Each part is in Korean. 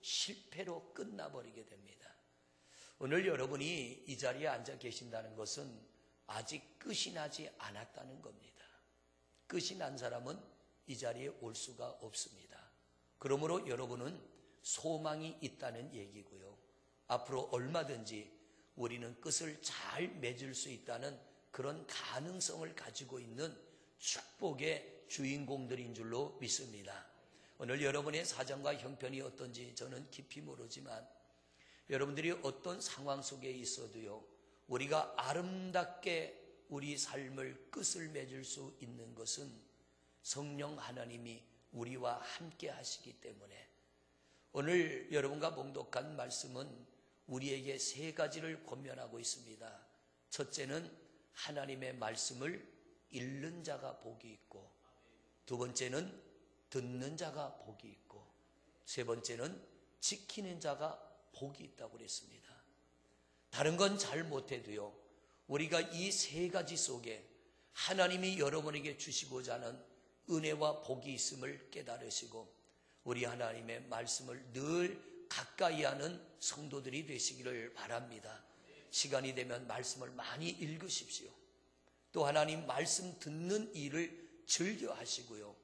실패로 끝나버리게 됩니다. 오늘 여러분이 이 자리에 앉아 계신다는 것은 아직 끝이 나지 않았다는 겁니다. 끝이 난 사람은 이 자리에 올 수가 없습니다. 그러므로 여러분은 소망이 있다는 얘기고요. 앞으로 얼마든지 우리는 끝을 잘 맺을 수 있다는 그런 가능성을 가지고 있는 축복의 주인공들인 줄로 믿습니다. 오늘 여러분의 사정과 형편이 어떤지 저는 깊이 모르지만 여러분들이 어떤 상황 속에 있어도요, 우리가 아름답게 우리 삶을 끝을 맺을 수 있는 것은 성령 하나님이 우리와 함께 하시기 때문에 오늘 여러분과 봉독한 말씀은 우리에게 세 가지를 권면하고 있습니다. 첫째는 하나님의 말씀을 읽는 자가 복이 있고, 두 번째는 듣는 자가 복이 있고, 세 번째는 지키는 자가 복이 있다고 그랬습니다. 다른 건 잘 못해도요, 우리가 이 세 가지 속에 하나님이 여러분에게 주시고자 하는 은혜와 복이 있음을 깨달으시고 우리 하나님의 말씀을 늘 가까이 하는 성도들이 되시기를 바랍니다. 시간이 되면 말씀을 많이 읽으십시오. 또 하나님 말씀 듣는 일을 즐겨 하시고요,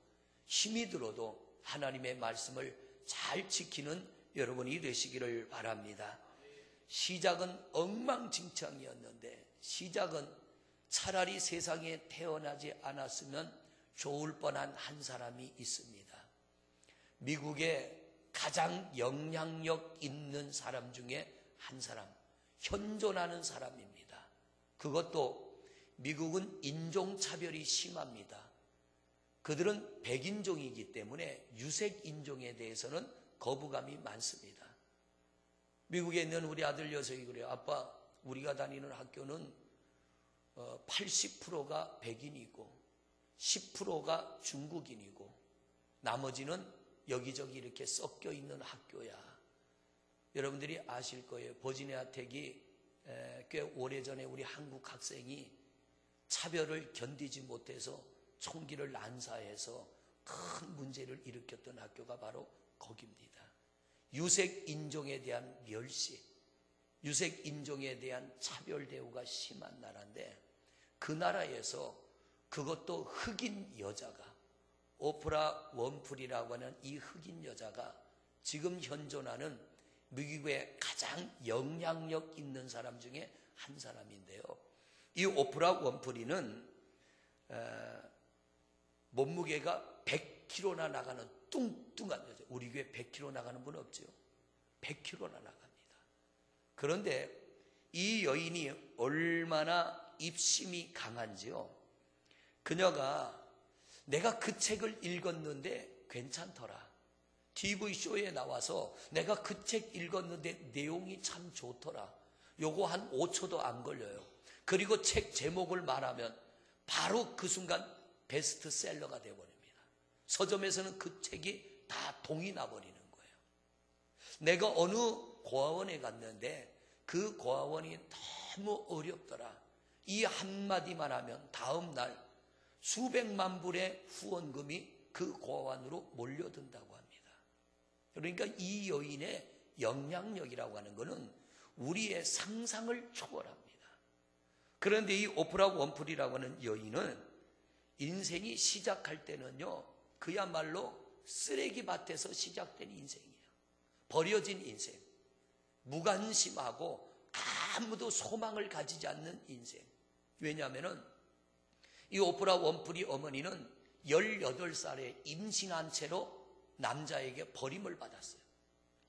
힘이 들어도 하나님의 말씀을 잘 지키는 여러분이 되시기를 바랍니다. 시작은 엉망진창이었는데 시작은 차라리 세상에 태어나지 않았으면 좋을 뻔한 한 사람이 있습니다. 미국의 가장 영향력 있는 사람 중에 한 사람, 현존하는 사람입니다. 그것도 미국은 인종차별이 심합니다. 그들은 백인종이기 때문에 유색인종에 대해서는 거부감이 많습니다. 미국에 있는 우리 아들 녀석이 그래요. 아빠, 우리가 다니는 학교는 80%가 백인이고 10%가 중국인이고 나머지는 여기저기 이렇게 섞여 있는 학교야. 여러분들이 아실 거예요. 버지니아 텍이 꽤 오래전에 우리 한국 학생이 차별을 견디지 못해서 총기를 난사해서 큰 문제를 일으켰던 학교가 바로 거기입니다. 유색인종에 대한 멸시, 유색인종에 대한 차별 대우가 심한 나라인데 그 나라에서 그것도 흑인 여자가, 오프라 원프리라고 하는 이 흑인 여자가 지금 현존하는 미국의 가장 영향력 있는 사람 중에 한 사람인데요. 이 오프라 원프리는 몸무게가 100kg나 나가는 뚱뚱한 여자. 우리 교회 100kg 나가는 분 없죠? 100kg나 나갑니다. 그런데 이 여인이 얼마나 입심이 강한지요. 그녀가 내가 그 책을 읽었는데 괜찮더라. TV쇼에 나와서 내가 그 책 읽었는데 내용이 참 좋더라. 요거 한 5초도 안 걸려요. 그리고 책 제목을 말하면 바로 그 순간 베스트셀러가 되어버립니다. 서점에서는 그 책이 다 동이 나버리는 거예요. 내가 어느 고아원에 갔는데 그 고아원이 너무 어렵더라. 이 한마디만 하면 다음 날 수백만 불의 후원금이 그 고아원으로 몰려든다고 합니다. 그러니까 이 여인의 영향력이라고 하는 것은 우리의 상상을 초월합니다. 그런데 이 오프라 원프리라고 하는 여인은 인생이 시작할 때는요, 그야말로 쓰레기밭에서 시작된 인생이에요. 버려진 인생, 무관심하고 아무도 소망을 가지지 않는 인생. 왜냐하면 이 오프라 원프리 어머니는 18살에 임신한 채로 남자에게 버림을 받았어요.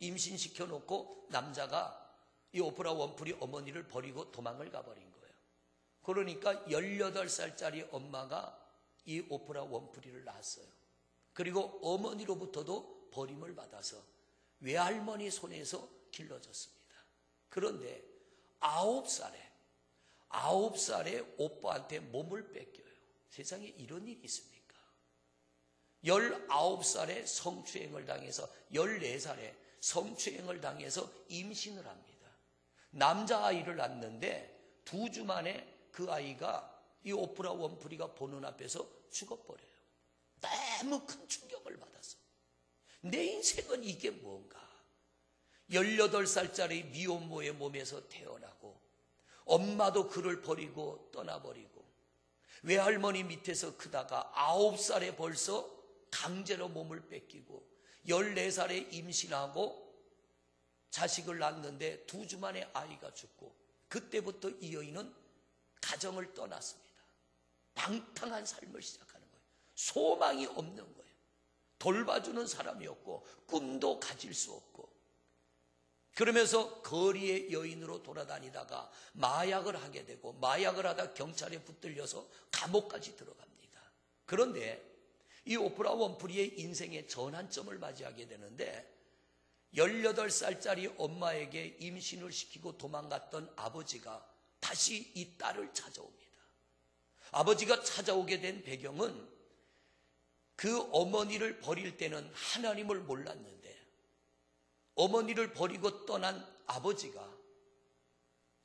임신시켜 놓고 남자가 이 오프라 원프리 어머니를 버리고 도망을 가버린 거예요. 그러니까 18살짜리 엄마가 이 오프라 원프리를 낳았어요. 그리고 어머니로부터도 버림을 받아서 외할머니 손에서 길러졌습니다. 그런데 9살에 오빠한테 몸을 뺏겨요. 세상에 이런 일이 있습니까? 19살에 성추행을 당해서 14살에 성추행을 당해서 임신을 합니다. 남자아이를 낳는데 2주 만에 그 아이가 이 오프라 원프리가 보는 앞에서 죽어버려요. 너무 큰 충격을 받았어. 내 인생은 이게 뭔가? 18살짜리 미혼모의 몸에서 태어나고 엄마도 그를 버리고 떠나버리고 외할머니 밑에서 크다가 9살에 벌써 강제로 몸을 뺏기고 14살에 임신하고 자식을 낳았는데 2주 만에 아이가 죽고 그때부터 이 여인은 가정을 떠났습니다. 방탕한 삶을 시작하는 거예요. 소망이 없는 거예요. 돌봐주는 사람이 없고 꿈도 가질 수 없고 그러면서 거리의 여인으로 돌아다니다가 마약을 하게 되고 마약을 하다 경찰에 붙들려서 감옥까지 들어갑니다. 그런데 이 오프라 윈프리의 인생의 전환점을 맞이하게 되는데 18살짜리 엄마에게 임신을 시키고 도망갔던 아버지가 다시 이 딸을 찾아옵니다. 아버지가 찾아오게 된 배경은 그 어머니를 버릴 때는 하나님을 몰랐는데 어머니를 버리고 떠난 아버지가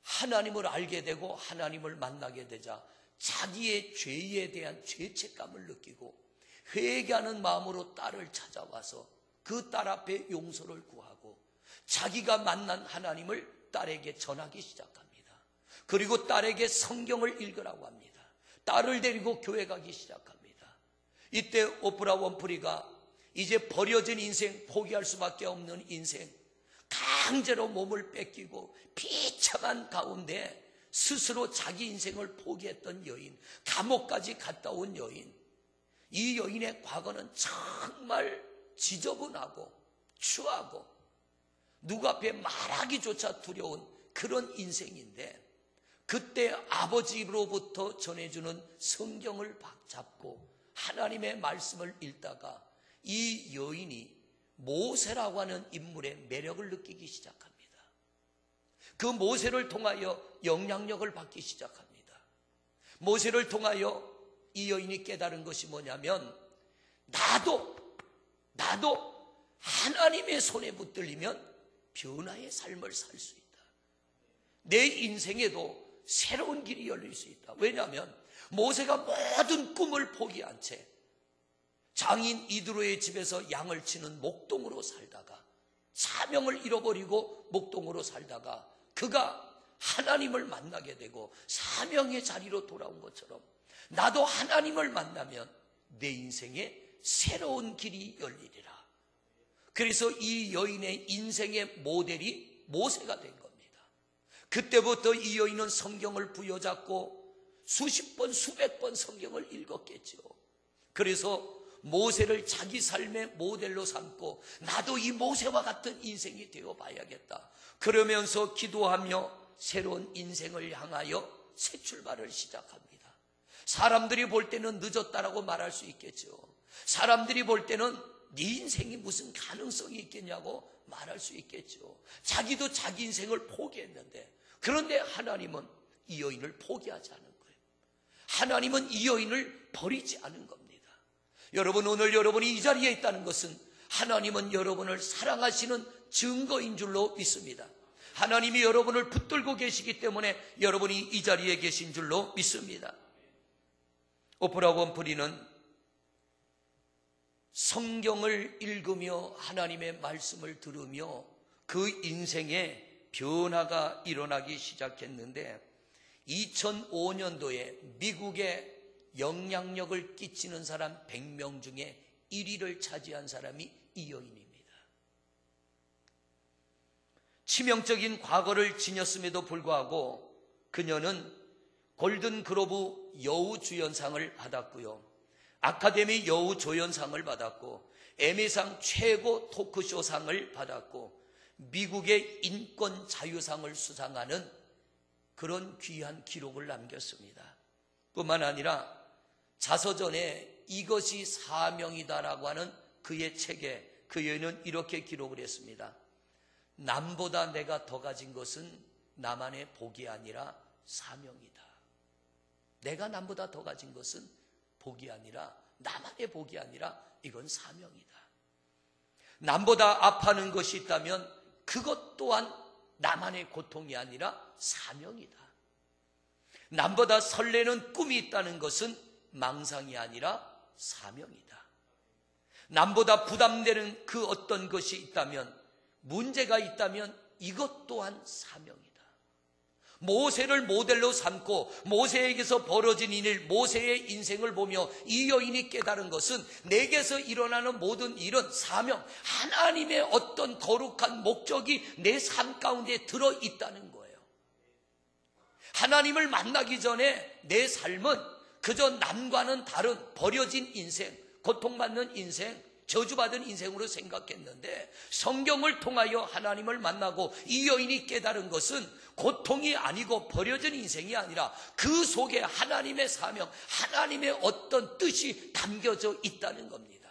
하나님을 알게 되고 하나님을 만나게 되자 자기의 죄에 대한 죄책감을 느끼고 회개하는 마음으로 딸을 찾아와서 그 딸 앞에 용서를 구하고 자기가 만난 하나님을 딸에게 전하기 시작합니다. 그리고 딸에게 성경을 읽으라고 합니다. 딸을 데리고 교회 가기 시작합니다. 이때 오프라 윈프리가 이제 버려진 인생, 포기할 수밖에 없는 인생, 강제로 몸을 뺏기고 비참한 가운데 스스로 자기 인생을 포기했던 여인, 감옥까지 갔다 온 여인, 이 여인의 과거는 정말 지저분하고 추하고 누구 앞에 말하기조차 두려운 그런 인생인데 그때 아버지로부터 전해주는 성경을 잡고 하나님의 말씀을 읽다가 이 여인이 모세라고 하는 인물의 매력을 느끼기 시작합니다. 그 모세를 통하여 영향력을 받기 시작합니다. 모세를 통하여 이 여인이 깨달은 것이 뭐냐면 나도 하나님의 손에 붙들리면 변화의 삶을 살 수 있다. 내 인생에도 새로운 길이 열릴 수 있다. 왜냐하면 모세가 모든 꿈을 포기한 채 장인 이드로의 집에서 양을 치는 목동으로 살다가 사명을 잃어버리고 목동으로 살다가 그가 하나님을 만나게 되고 사명의 자리로 돌아온 것처럼 나도 하나님을 만나면 내 인생에 새로운 길이 열리리라. 그래서 이 여인의 인생의 모델이 모세가 된 겁니다. 그때부터 이 여인은 성경을 부여잡고 수십 번, 수백 번 성경을 읽었겠죠. 그래서 모세를 자기 삶의 모델로 삼고 나도 이 모세와 같은 인생이 되어봐야겠다. 그러면서 기도하며 새로운 인생을 향하여 새 출발을 시작합니다. 사람들이 볼 때는 늦었다라고 말할 수 있겠죠. 사람들이 볼 때는 네 인생이 무슨 가능성이 있겠냐고 말할 수 있겠죠. 자기도 자기 인생을 포기했는데 그런데 하나님은 이 여인을 포기하지 않은 거예요. 하나님은 이 여인을 버리지 않은 겁니다. 여러분, 오늘 여러분이 이 자리에 있다는 것은 하나님은 여러분을 사랑하시는 증거인 줄로 믿습니다. 하나님이 여러분을 붙들고 계시기 때문에 여러분이 이 자리에 계신 줄로 믿습니다. 오프라 윈프리는 성경을 읽으며 하나님의 말씀을 들으며 그 인생에 변화가 일어나기 시작했는데 2005년도에 미국에 영향력을 끼치는 사람 100명 중에 1위를 차지한 사람이 이 여인입니다. 치명적인 과거를 지녔음에도 불구하고 그녀는 골든글로브 여우주연상을 받았고요. 아카데미 여우조연상을 받았고 에미상 최고 토크쇼상을 받았고 미국의 인권 자유상을 수상하는 그런 귀한 기록을 남겼습니다. 뿐만 아니라 자서전에 이것이 사명이다라고 하는 그의 책에 그 여인은 이렇게 기록을 했습니다. 남보다 내가 더 가진 것은 나만의 복이 아니라 사명이다. 내가 남보다 더 가진 것은 복이 아니라 나만의 복이 아니라 이건 사명이다. 남보다 아파하는 것이 있다면 그것 또한 나만의 고통이 아니라 사명이다. 남보다 설레는 꿈이 있다는 것은 망상이 아니라 사명이다. 남보다 부담되는 그 어떤 것이 있다면 문제가 있다면 이것 또한 사명이다. 모세를 모델로 삼고 모세에게서 벌어진 일, 모세의 인생을 보며 이 여인이 깨달은 것은 내게서 일어나는 모든 일은 사명, 하나님의 어떤 거룩한 목적이 내 삶 가운데 들어있다는 거예요. 하나님을 만나기 전에 내 삶은 그저 남과는 다른 버려진 인생, 고통받는 인생, 저주받은 인생으로 생각했는데 성경을 통하여 하나님을 만나고 이 여인이 깨달은 것은 고통이 아니고 버려진 인생이 아니라 그 속에 하나님의 사명, 하나님의 어떤 뜻이 담겨져 있다는 겁니다.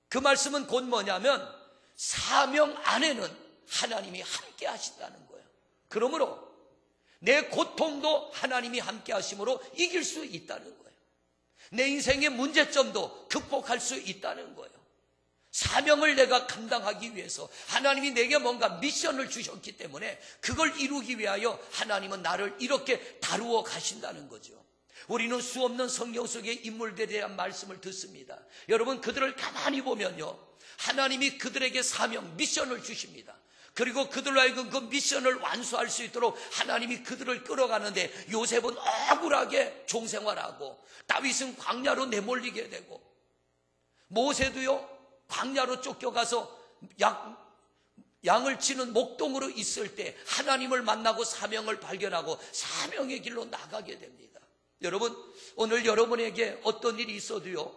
그 말씀은 곧 뭐냐면 사명 안에는 하나님이 함께 하신다는 거예요. 그러므로 내 고통도 하나님이 함께 하심으로 이길 수 있다는 거예요. 내 인생의 문제점도 극복할 수 있다는 거예요. 사명을 내가 감당하기 위해서 하나님이 내게 뭔가 미션을 주셨기 때문에 그걸 이루기 위하여 하나님은 나를 이렇게 다루어 가신다는 거죠. 우리는 수없는 성경 속의 인물들에 대한 말씀을 듣습니다. 여러분, 그들을 가만히 보면요, 하나님이 그들에게 사명, 미션을 주십니다. 그리고 그들로 하여금 그 미션을 완수할 수 있도록 하나님이 그들을 끌어가는데, 요셉은 억울하게 종생활하고 다윗은 광야로 내몰리게 되고, 모세도요 광야로 쫓겨가서 양을 치는 목동으로 있을 때 하나님을 만나고 사명을 발견하고 사명의 길로 나가게 됩니다. 여러분, 오늘 여러분에게 어떤 일이 있어도요,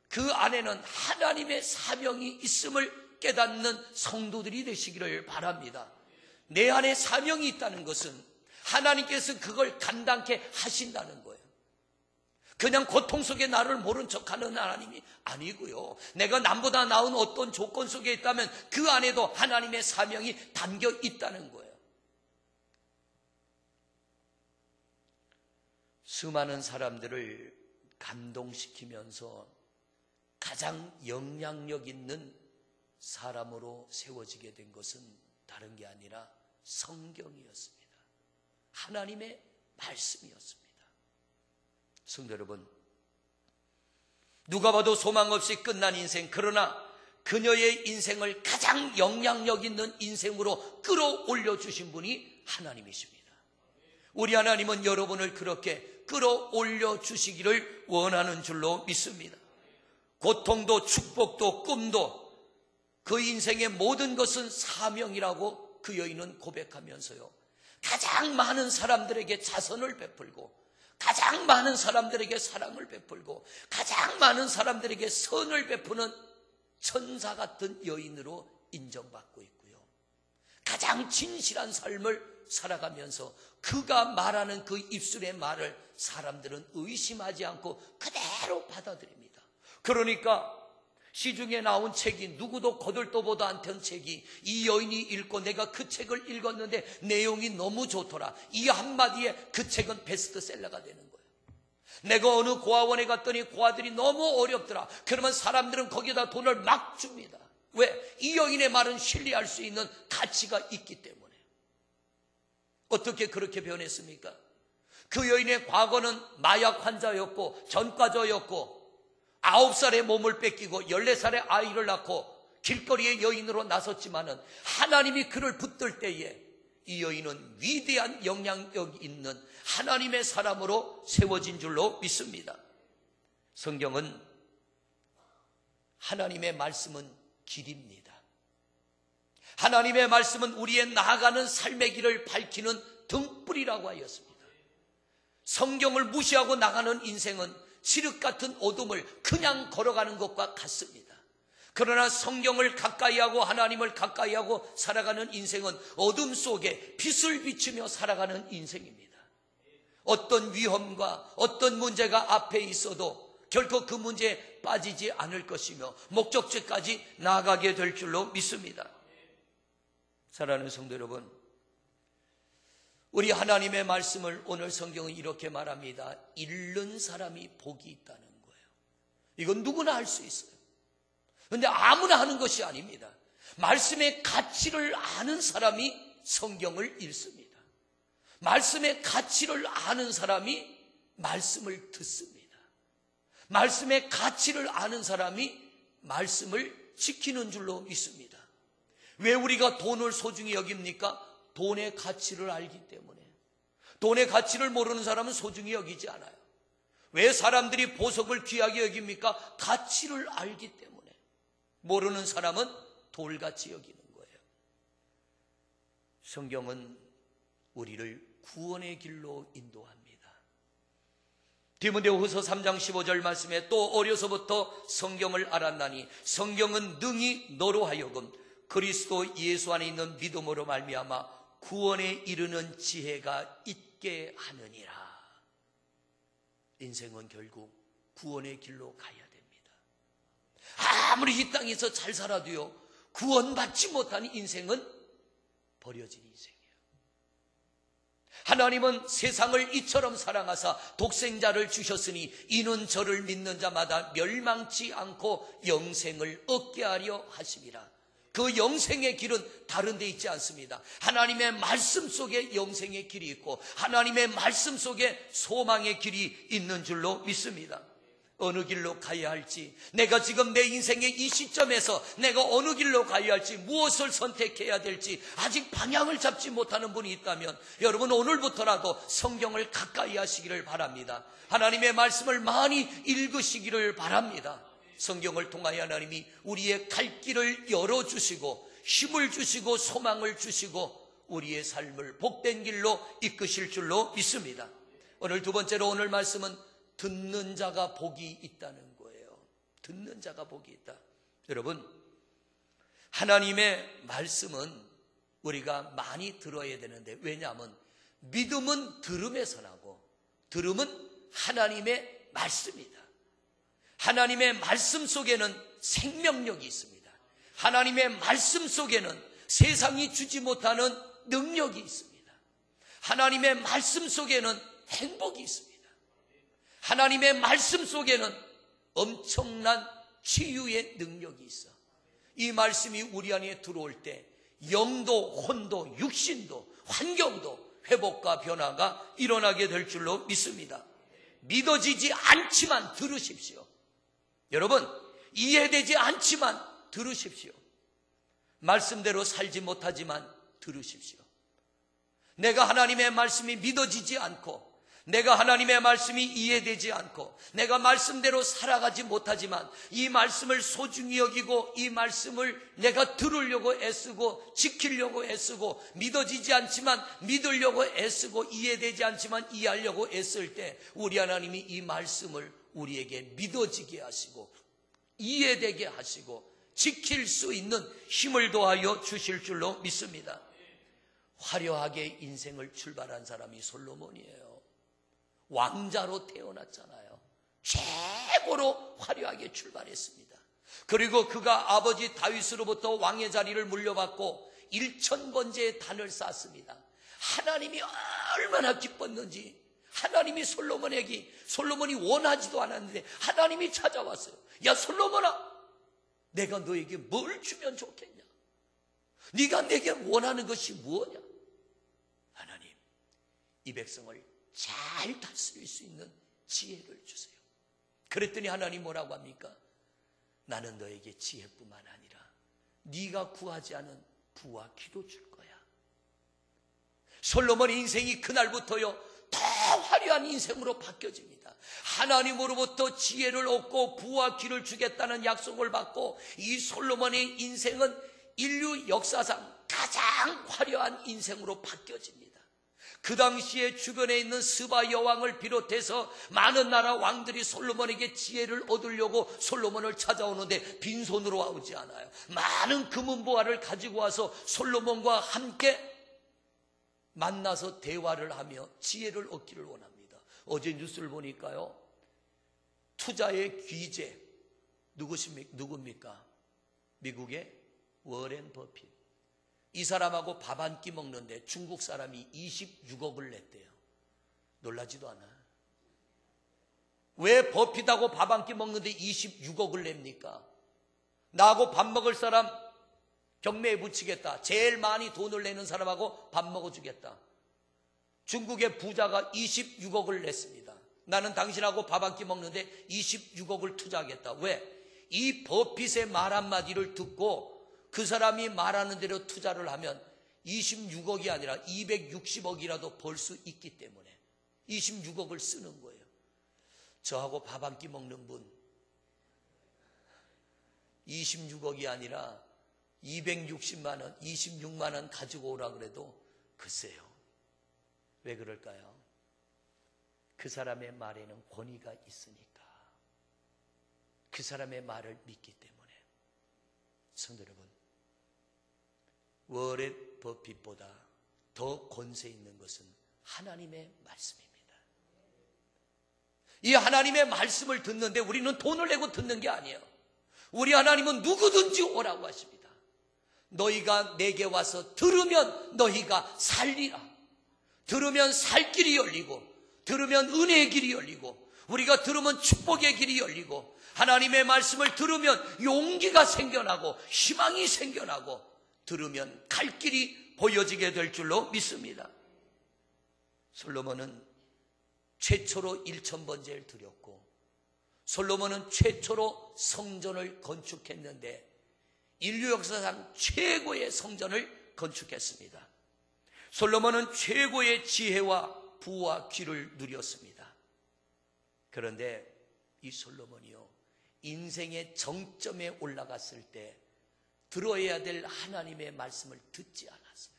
그 안에는 하나님의 사명이 있음을 깨닫는 성도들이 되시기를 바랍니다. 내 안에 사명이 있다는 것은 하나님께서 그걸 감당케 하신다는 거예요. 그냥 고통 속에 나를 모른 척하는 하나님이 아니고요, 내가 남보다 나은 어떤 조건 속에 있다면 그 안에도 하나님의 사명이 담겨 있다는 거예요. 수많은 사람들을 감동시키면서 가장 영향력 있는 사람으로 세워지게 된 것은 다른 게 아니라 성경이었습니다. 하나님의 말씀이었습니다. 성도 여러분, 누가 봐도 소망 없이 끝난 인생, 그러나 그녀의 인생을 가장 영향력 있는 인생으로 끌어올려 주신 분이 하나님이십니다. 우리 하나님은 여러분을 그렇게 끌어올려 주시기를 원하는 줄로 믿습니다. 고통도 축복도 꿈도 그 인생의 모든 것은 사명이라고 그 여인은 고백하면서요, 가장 많은 사람들에게 자선을 베풀고 가장 많은 사람들에게 사랑을 베풀고 가장 많은 사람들에게 선을 베푸는 천사 같은 여인으로 인정받고 있고요, 가장 진실한 삶을 살아가면서 그가 말하는 그 입술의 말을 사람들은 의심하지 않고 그대로 받아들입니다. 그러니까 시중에 나온 책이 누구도 거들떠보도 않던 책이 이 여인이 읽고 내가 그 책을 읽었는데 내용이 너무 좋더라, 이 한마디에 그 책은 베스트셀러가 되는 거예요. 내가 어느 고아원에 갔더니 고아들이 너무 어렵더라, 그러면 사람들은 거기다 돈을 막 줍니다. 왜? 이 여인의 말은 신뢰할 수 있는 가치가 있기 때문에. 어떻게 그렇게 변했습니까? 그 여인의 과거는 마약 환자였고 전과자였고 9살의 몸을 뺏기고 14살의 아이를 낳고 길거리의 여인으로 나섰지만은 하나님이 그를 붙들 때에 이 여인은 위대한 영향력 있는 하나님의 사람으로 세워진 줄로 믿습니다. 성경은 하나님의 말씀은 길입니다. 하나님의 말씀은 우리의 나아가는 삶의 길을 밝히는 등불이라고 하였습니다. 성경을 무시하고 나가는 인생은 칠흑 같은 어둠을 그냥 걸어가는 것과 같습니다. 그러나 성경을 가까이하고 하나님을 가까이하고 살아가는 인생은 어둠 속에 빛을 비추며 살아가는 인생입니다. 어떤 위험과 어떤 문제가 앞에 있어도 결코 그 문제에 빠지지 않을 것이며 목적지까지 나아가게 될 줄로 믿습니다. 사랑하는 성도 여러분, 우리 하나님의 말씀을 오늘 성경은 이렇게 말합니다. 읽는 사람이 복이 있다는 거예요. 이건 누구나 할 수 있어요. 그런데 아무나 하는 것이 아닙니다. 말씀의 가치를 아는 사람이 성경을 읽습니다. 말씀의 가치를 아는 사람이 말씀을 듣습니다. 말씀의 가치를 아는 사람이 말씀을 지키는 줄로 믿습니다. 왜 우리가 돈을 소중히 여깁니까? 돈의 가치를 알기 때문에. 돈의 가치를 모르는 사람은 소중히 여기지 않아요. 왜 사람들이 보석을 귀하게 여깁니까? 가치를 알기 때문에. 모르는 사람은 돌같이 여기는 거예요. 성경은 우리를 구원의 길로 인도합니다. 디모데후서 3장 15절 말씀에 또 어려서부터 성경을 알았나니 성경은 능히 너로 하여금 그리스도 예수 안에 있는 믿음으로 말미암아 구원에 이르는 지혜가 있게 하느니라. 인생은 결국 구원의 길로 가야 됩니다. 아무리 이 땅에서 잘 살아도요, 구원받지 못한 인생은 버려진 인생이에요. 하나님은 세상을 이처럼 사랑하사 독생자를 주셨으니 이는 저를 믿는 자마다 멸망치 않고 영생을 얻게 하려 하심이라. 그 영생의 길은 다른 데 있지 않습니다. 하나님의 말씀 속에 영생의 길이 있고 하나님의 말씀 속에 소망의 길이 있는 줄로 믿습니다. 어느 길로 가야 할지, 내가 지금 내 인생의 이 시점에서 내가 어느 길로 가야 할지, 무엇을 선택해야 될지 아직 방향을 잡지 못하는 분이 있다면 여러분 오늘부터라도 성경을 가까이 하시기를 바랍니다. 하나님의 말씀을 많이 읽으시기를 바랍니다. 성경을 통하여 하나님이 우리의 갈 길을 열어주시고 힘을 주시고 소망을 주시고 우리의 삶을 복된 길로 이끄실 줄로 믿습니다. 오늘 두 번째로 오늘 말씀은 듣는 자가 복이 있다는 거예요. 듣는 자가 복이 있다. 여러분, 하나님의 말씀은 우리가 많이 들어야 되는데, 왜냐하면 믿음은 들음에서 나고 들음은 하나님의 말씀이다. 하나님의 말씀 속에는 생명력이 있습니다. 하나님의 말씀 속에는 세상이 주지 못하는 능력이 있습니다. 하나님의 말씀 속에는 행복이 있습니다. 하나님의 말씀 속에는 엄청난 치유의 능력이 있어. 이 말씀이 우리 안에 들어올 때 영도, 혼도, 육신도, 환경도 회복과 변화가 일어나게 될 줄로 믿습니다. 믿어지지 않지만 들으십시오. 여러분, 이해되지 않지만 들으십시오. 말씀대로 살지 못하지만 들으십시오. 내가 하나님의 말씀이 믿어지지 않고, 내가 하나님의 말씀이 이해되지 않고, 내가 말씀대로 살아가지 못하지만 이 말씀을 소중히 여기고 이 말씀을 내가 들으려고 애쓰고 지키려고 애쓰고, 믿어지지 않지만 믿으려고 애쓰고, 이해되지 않지만 이해하려고 애쓸 때 우리 하나님이 이 말씀을 우리에게 믿어지게 하시고 이해되게 하시고 지킬 수 있는 힘을 더하여 주실 줄로 믿습니다. 화려하게 인생을 출발한 사람이 솔로몬이에요. 왕자로 태어났잖아요. 최고로 화려하게 출발했습니다. 그리고 그가 아버지 다윗으로부터 왕의 자리를 물려받고 1000번째의 단을 쌓습니다. 하나님이 얼마나 기뻤는지, 하나님이 솔로몬이 원하지도 않았는데 하나님이 찾아왔어요. 야 솔로몬아, 내가 너에게 뭘 주면 좋겠냐? 네가 내게 원하는 것이 무엇이냐? 하나님, 이 백성을 잘 다스릴 수 있는 지혜를 주세요. 그랬더니 하나님 뭐라고 합니까? 나는 너에게 지혜뿐만 아니라 네가 구하지 않은 부와 기도 줄 거야. 솔로몬의 인생이 그날부터요 더 화려한 인생으로 바뀌어집니다. 하나님으로부터 지혜를 얻고 부와 기를 주겠다는 약속을 받고 이 솔로몬의 인생은 인류 역사상 가장 화려한 인생으로 바뀌어집니다. 그 당시에 주변에 있는 스바 여왕을 비롯해서 많은 나라 왕들이 솔로몬에게 지혜를 얻으려고 솔로몬을 찾아오는데 빈손으로 오지 않아요. 많은 금은보화를 가지고 와서 솔로몬과 함께 만나서 대화를 하며 지혜를 얻기를 원합니다. 어제 뉴스를 보니까요, 투자의 귀재 누굽니까? 미국의 워렌 버핏. 이 사람하고 밥 한 끼 먹는데 중국 사람이 26억을 냈대요. 놀라지도 않아. 왜 버핏하고 밥 한 끼 먹는데 26억을 냅니까? 나하고 밥 먹을 사람 경매에 붙이겠다. 제일 많이 돈을 내는 사람하고 밥 먹어주겠다. 중국의 부자가 26억을 냈습니다. 나는 당신하고 밥 한 끼 먹는데 26억을 투자하겠다. 왜? 이 버핏의 말 한마디를 듣고 그 사람이 말하는 대로 투자를 하면 26억이 아니라 260억이라도 벌 수 있기 때문에 26억을 쓰는 거예요. 저하고 밥 한 끼 먹는 분 26억이 아니라 260만 원, 26만 원 가지고 오라 그래도 글쎄요. 왜 그럴까요? 그 사람의 말에는 권위가 있으니까. 그 사람의 말을 믿기 때문에. 성도 여러분, 워렌 버핏보다 더 권세 있는 것은 하나님의 말씀입니다. 이 하나님의 말씀을 듣는데 우리는 돈을 내고 듣는 게 아니에요. 우리 하나님은 누구든지 오라고 하십니다. 너희가 내게 와서 들으면 너희가 살리라. 들으면 살 길이 열리고, 들으면 은혜의 길이 열리고, 우리가 들으면 축복의 길이 열리고, 하나님의 말씀을 들으면 용기가 생겨나고 희망이 생겨나고, 들으면 갈 길이 보여지게 될 줄로 믿습니다. 솔로몬은 최초로 1000번제를 드렸고, 솔로몬은 최초로 성전을 건축했는데 인류 역사상 최고의 성전을 건축했습니다. 솔로몬은 최고의 지혜와 부와 귀를 누렸습니다. 그런데 이 솔로몬이요, 인생의 정점에 올라갔을 때 들어야 될 하나님의 말씀을 듣지 않았어요.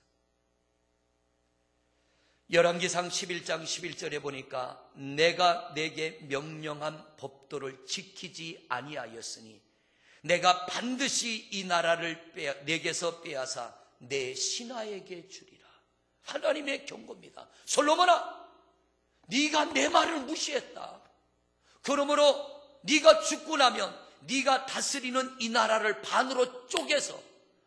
열왕기상 11장 11절에 보니까 내가 내게 명령한 법도를 지키지 아니하였으니 내가 반드시 이 나라를 내게서 빼앗아 내 신하에게 주리라. 하나님의 경고입니다. 솔로몬아, 네가 내 말을 무시했다. 그러므로 네가 죽고 나면 네가 다스리는 이 나라를 반으로 쪼개서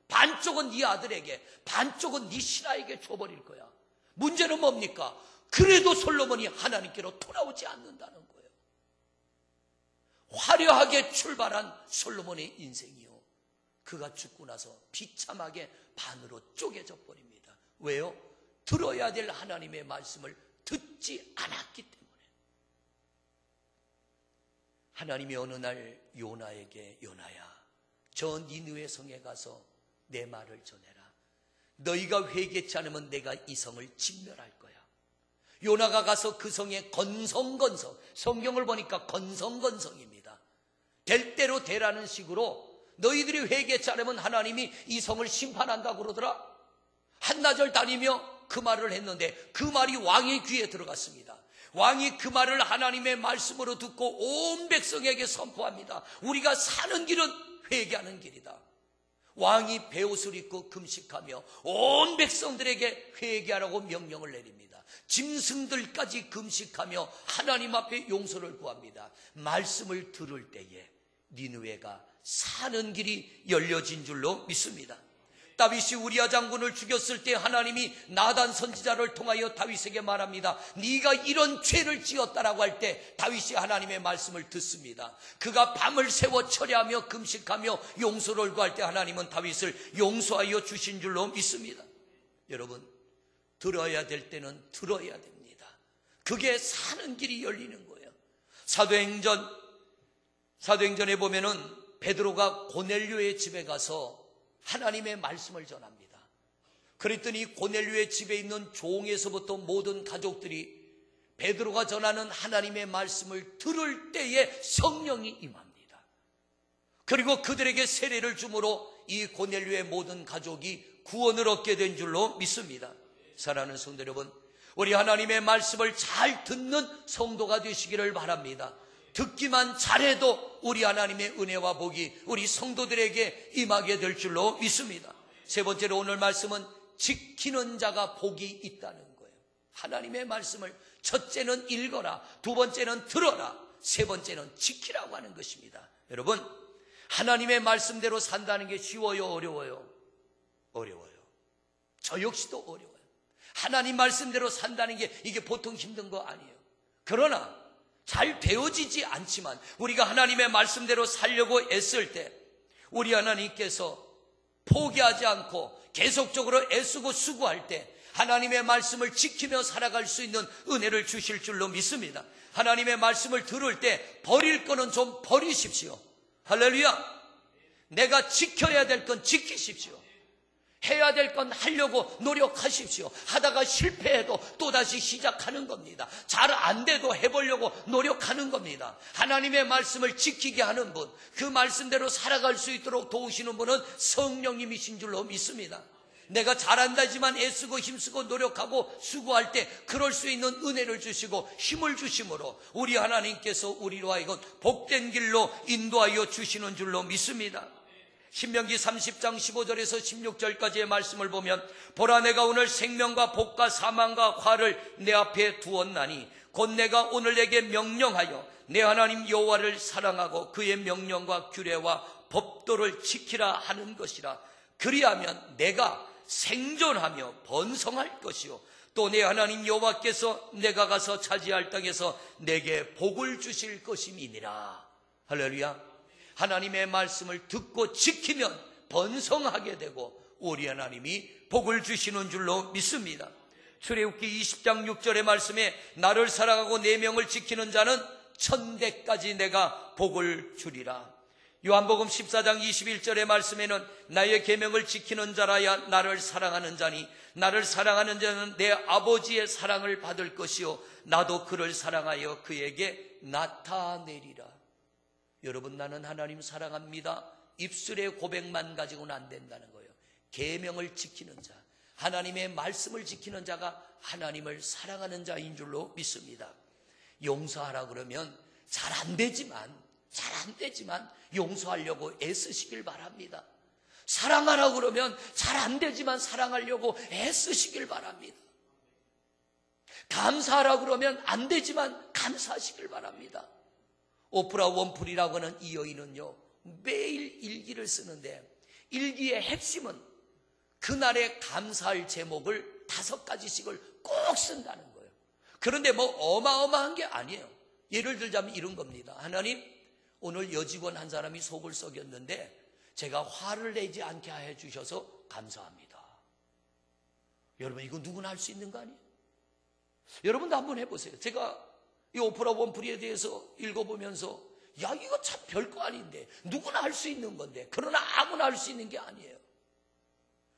반쪽은 네 아들에게, 반쪽은 네 신하에게 줘버릴 거야. 문제는 뭡니까? 그래도 솔로몬이 하나님께로 돌아오지 않는다는 거예요. 화려하게 출발한 솔로몬의 인생이요, 그가 죽고 나서 비참하게 반으로 쪼개져 버립니다. 왜요? 들어야 될 하나님의 말씀을 듣지 않았기 때문에. 하나님이 어느 날 요나에게, 요나야, 저 니느웨 성에 가서 내 말을 전해라. 너희가 회개치 않으면 내가 이 성을 진멸할 거야. 요나가 가서 그 성에 건성건성, 성경을 보니까 건성건성입니다. 될 대로 되라는 식으로 너희들이 회개치 않으면 하나님이 이 성을 심판한다고 그러더라. 한나절 다니며 그 말을 했는데 그 말이 왕의 귀에 들어갔습니다. 왕이 그 말을 하나님의 말씀으로 듣고 온 백성에게 선포합니다. 우리가 사는 길은 회개하는 길이다. 왕이 베옷을 입고 금식하며 온 백성들에게 회개하라고 명령을 내립니다. 짐승들까지 금식하며 하나님 앞에 용서를 구합니다. 말씀을 들을 때에 니느웨가 사는 길이 열려진 줄로 믿습니다. 다윗이 우리아 장군을 죽였을 때 하나님이 나단 선지자를 통하여 다윗에게 말합니다. 네가 이런 죄를 지었다라고 할 때 다윗이 하나님의 말씀을 듣습니다. 그가 밤을 새워 철야하며 금식하며 용서를 구할 때 하나님은 다윗을 용서하여 주신 줄로 믿습니다. 여러분, 들어야 될 때는 들어야 됩니다. 그게 사는 길이 열리는 거예요. 사도행전에 보면은 베드로가 고넬료의 집에 가서 하나님의 말씀을 전합니다. 그랬더니 고넬료의 집에 있는 종에서부터 모든 가족들이 베드로가 전하는 하나님의 말씀을 들을 때에 성령이 임합니다. 그리고 그들에게 세례를 주므로 이 고넬료의 모든 가족이 구원을 얻게 된 줄로 믿습니다. 사랑하는 성도 여러분, 우리 하나님의 말씀을 잘 듣는 성도가 되시기를 바랍니다. 듣기만 잘해도 우리 하나님의 은혜와 복이 우리 성도들에게 임하게 될 줄로 믿습니다. 세 번째로 오늘 말씀은 지키는 자가 복이 있다는 거예요. 하나님의 말씀을 첫째는 읽어라, 두 번째는 들어라, 세 번째는 지키라고 하는 것입니다. 여러분, 하나님의 말씀대로 산다는 게 쉬워요, 어려워요? 어려워요. 저 역시도 어려워요. 하나님 말씀대로 산다는 게 이게 보통 힘든 거 아니에요. 그러나 잘 되어지지 않지만 우리가 하나님의 말씀대로 살려고 애쓸 때 우리 하나님께서 포기하지 않고 계속적으로 애쓰고 수고할 때 하나님의 말씀을 지키며 살아갈 수 있는 은혜를 주실 줄로 믿습니다. 하나님의 말씀을 들을 때 버릴 거는 좀 버리십시오. 할렐루야. 내가 지켜야 될 건 지키십시오. 해야 될 건 하려고 노력하십시오. 하다가 실패해도 또다시 시작하는 겁니다. 잘 안 돼도 해보려고 노력하는 겁니다. 하나님의 말씀을 지키게 하는 분, 그 말씀대로 살아갈 수 있도록 도우시는 분은 성령님이신 줄로 믿습니다. 내가 잘한다지만 애쓰고 힘쓰고 노력하고 수고할 때 그럴 수 있는 은혜를 주시고 힘을 주심으로 우리 하나님께서 우리로 하여금 복된 길로 인도하여 주시는 줄로 믿습니다. 신명기 30장 15절에서 16절까지의 말씀을 보면 보라 내가 오늘 생명과 복과 사망과 화를 내 앞에 두었나니 곧 내가 오늘 내게 명령하여 내 하나님 여호와를 사랑하고 그의 명령과 규례와 법도를 지키라 하는 것이라. 그리하면 내가 생존하며 번성할 것이요 또 내 하나님 여호와께서 내가 가서 차지할 땅에서 내게 복을 주실 것임이니라. 할렐루야. 하나님의 말씀을 듣고 지키면 번성하게 되고 우리 하나님이 복을 주시는 줄로 믿습니다. 출애굽기 20장 6절의 말씀에 나를 사랑하고 내 명을 지키는 자는 천대까지 내가 복을 주리라. 요한복음 14장 21절의 말씀에는 나의 계명을 지키는 자라야 나를 사랑하는 자니 나를 사랑하는 자는 내 아버지의 사랑을 받을 것이요 나도 그를 사랑하여 그에게 나타내리라. 여러분, 나는 하나님 사랑합니다. 입술의 고백만 가지고는 안 된다는 거예요. 계명을 지키는 자, 하나님의 말씀을 지키는 자가 하나님을 사랑하는 자인 줄로 믿습니다. 용서하라 그러면 잘 안 되지만 용서하려고 애쓰시길 바랍니다. 사랑하라 그러면 잘 안 되지만 사랑하려고 애쓰시길 바랍니다. 감사하라 그러면 안 되지만 감사하시길 바랍니다. 오프라 원풀이라고 하는 이 여인은요, 매일 일기를 쓰는데 일기의 핵심은 그날의 감사할 제목을 5가지씩을 꼭 쓴다는 거예요. 그런데 뭐 어마어마한 게 아니에요. 예를 들자면 이런 겁니다. 하나님, 오늘 여직원 한 사람이 속을 썩였는데 제가 화를 내지 않게 해주셔서 감사합니다. 여러분, 이거 누구나 할 수 있는 거 아니에요? 여러분도 한번 해보세요. 제가 이 오프라 원프리에 대해서 읽어보면서 야, 이거 참 별거 아닌데 누구나 할 수 있는 건데 그러나 아무나 할 수 있는 게 아니에요.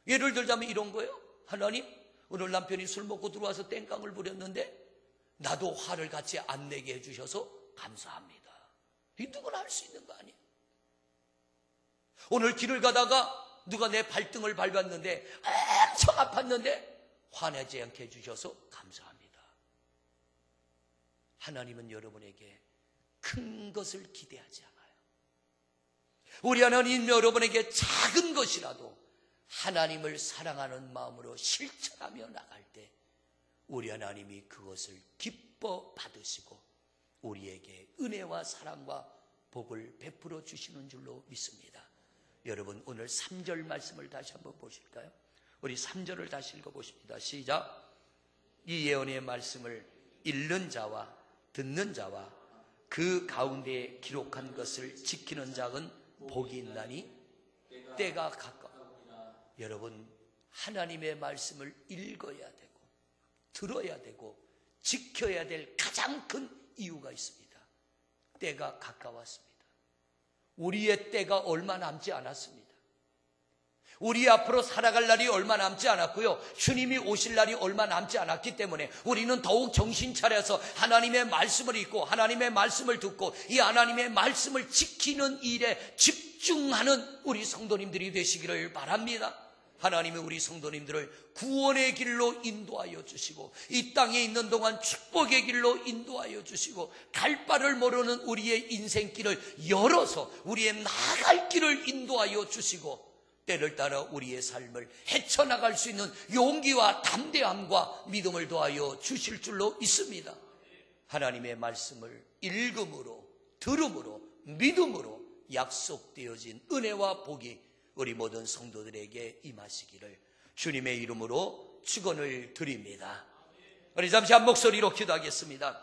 예를 들자면 이런 거예요. 하나님, 오늘 남편이 술 먹고 들어와서 땡깡을 부렸는데 나도 화를 같이 안 내게 해주셔서 감사합니다. 이 누구나 할 수 있는 거 아니에요. 오늘 길을 가다가 누가 내 발등을 밟았는데 엄청 아팠는데 화내지 않게 해주셔서 감사합니다. 하나님은 여러분에게 큰 것을 기대하지 않아요. 우리 하나님 여러분에게 작은 것이라도 하나님을 사랑하는 마음으로 실천하며 나갈 때 우리 하나님이 그것을 기뻐 받으시고 우리에게 은혜와 사랑과 복을 베풀어 주시는 줄로 믿습니다. 여러분, 오늘 3절 말씀을 다시 한번 보실까요? 우리 3절을 다시 읽어보십니다. 시작. 이 예언의 말씀을 읽는 자와 듣는 자와 그 가운데에 기록한 것을 지키는 자는 복이 있나니 때가 가까워. 여러분, 하나님의 말씀을 읽어야 되고 들어야 되고 지켜야 될 가장 큰 이유가 있습니다. 때가 가까웠습니다. 우리의 때가 얼마 남지 않았습니다. 우리 앞으로 살아갈 날이 얼마 남지 않았고요, 주님이 오실 날이 얼마 남지 않았기 때문에 우리는 더욱 정신 차려서 하나님의 말씀을 읽고 하나님의 말씀을 듣고 이 하나님의 말씀을 지키는 일에 집중하는 우리 성도님들이 되시기를 바랍니다. 하나님이 우리 성도님들을 구원의 길로 인도하여 주시고 이 땅에 있는 동안 축복의 길로 인도하여 주시고 갈 바를 모르는 우리의 인생길을 열어서 우리의 나갈 길을 인도하여 주시고 때를 따라 우리의 삶을 헤쳐나갈 수 있는 용기와 담대함과 믿음을 더하여 주실 줄로 믿습니다. 하나님의 말씀을 읽음으로 들음으로 믿음으로 약속되어진 은혜와 복이 우리 모든 성도들에게 임하시기를 주님의 이름으로 축원을 드립니다. 우리 잠시 한 목소리로 기도하겠습니다.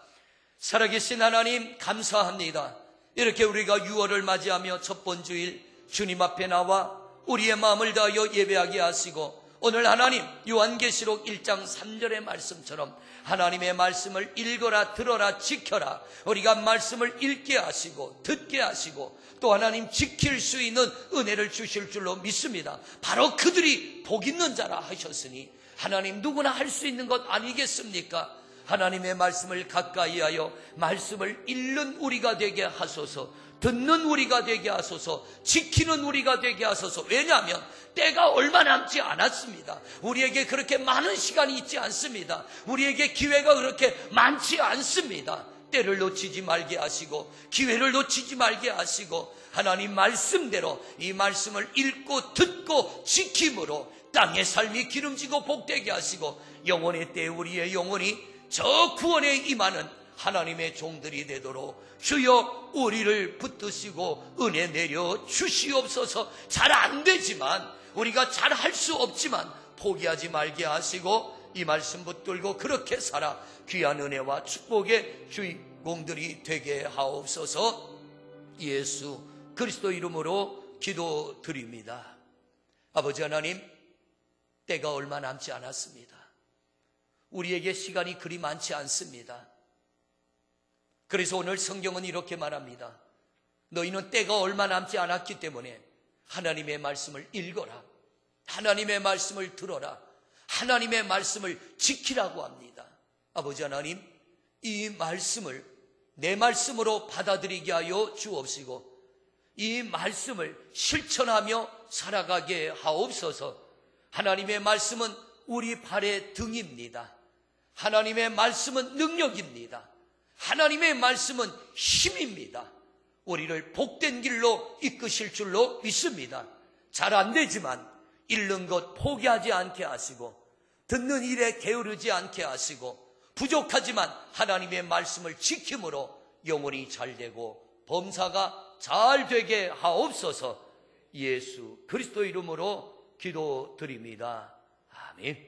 살아계신 하나님, 감사합니다. 이렇게 우리가 6월을 맞이하며 첫 번 주일 주님 앞에 나와 우리의 마음을 다하여 예배하게 하시고 오늘 하나님 요한계시록 1장 3절의 말씀처럼 하나님의 말씀을 읽어라, 들어라, 지켜라. 우리가 말씀을 읽게 하시고 듣게 하시고 또 하나님 지킬 수 있는 은혜를 주실 줄로 믿습니다. 바로 그들이 복 있는 자라 하셨으니 하나님 누구나 할 수 있는 것 아니겠습니까? 하나님의 말씀을 가까이 하여 말씀을 읽는 우리가 되게 하소서, 듣는 우리가 되게 하소서, 지키는 우리가 되게 하소서. 왜냐하면 때가 얼마 남지 않았습니다. 우리에게 그렇게 많은 시간이 있지 않습니다. 우리에게 기회가 그렇게 많지 않습니다. 때를 놓치지 말게 하시고 기회를 놓치지 말게 하시고 하나님 말씀대로 이 말씀을 읽고 듣고 지킴으로 땅의 삶이 기름지고 복되게 하시고 영혼의 때에 우리의 영혼이 저 구원에 임하는 하나님의 종들이 되도록 주여 우리를 붙드시고 은혜 내려 주시옵소서. 잘 안 되지만 우리가 잘 할 수 없지만 포기하지 말게 하시고 이 말씀 붙들고 그렇게 살아 귀한 은혜와 축복의 주인공들이 되게 하옵소서. 예수 그리스도 이름으로 기도드립니다. 아버지 하나님, 때가 얼마 남지 않았습니다. 우리에게 시간이 그리 많지 않습니다. 그래서 오늘 성경은 이렇게 말합니다. 너희는 때가 얼마 남지 않았기 때문에 하나님의 말씀을 읽어라, 하나님의 말씀을 들어라, 하나님의 말씀을 지키라고 합니다. 아버지 하나님, 이 말씀을 내 말씀으로 받아들이게 하여 주옵시고 이 말씀을 실천하며 살아가게 하옵소서. 하나님의 말씀은 우리 발의 등입니다. 하나님의 말씀은 능력입니다. 하나님의 말씀은 힘입니다. 우리를 복된 길로 이끄실 줄로 믿습니다. 잘 안 되지만 읽는 것 포기하지 않게 하시고 듣는 일에 게으르지 않게 하시고 부족하지만 하나님의 말씀을 지킴으로 영혼이 잘 되고 범사가 잘 되게 하옵소서. 예수 그리스도 이름으로 기도드립니다. 아멘.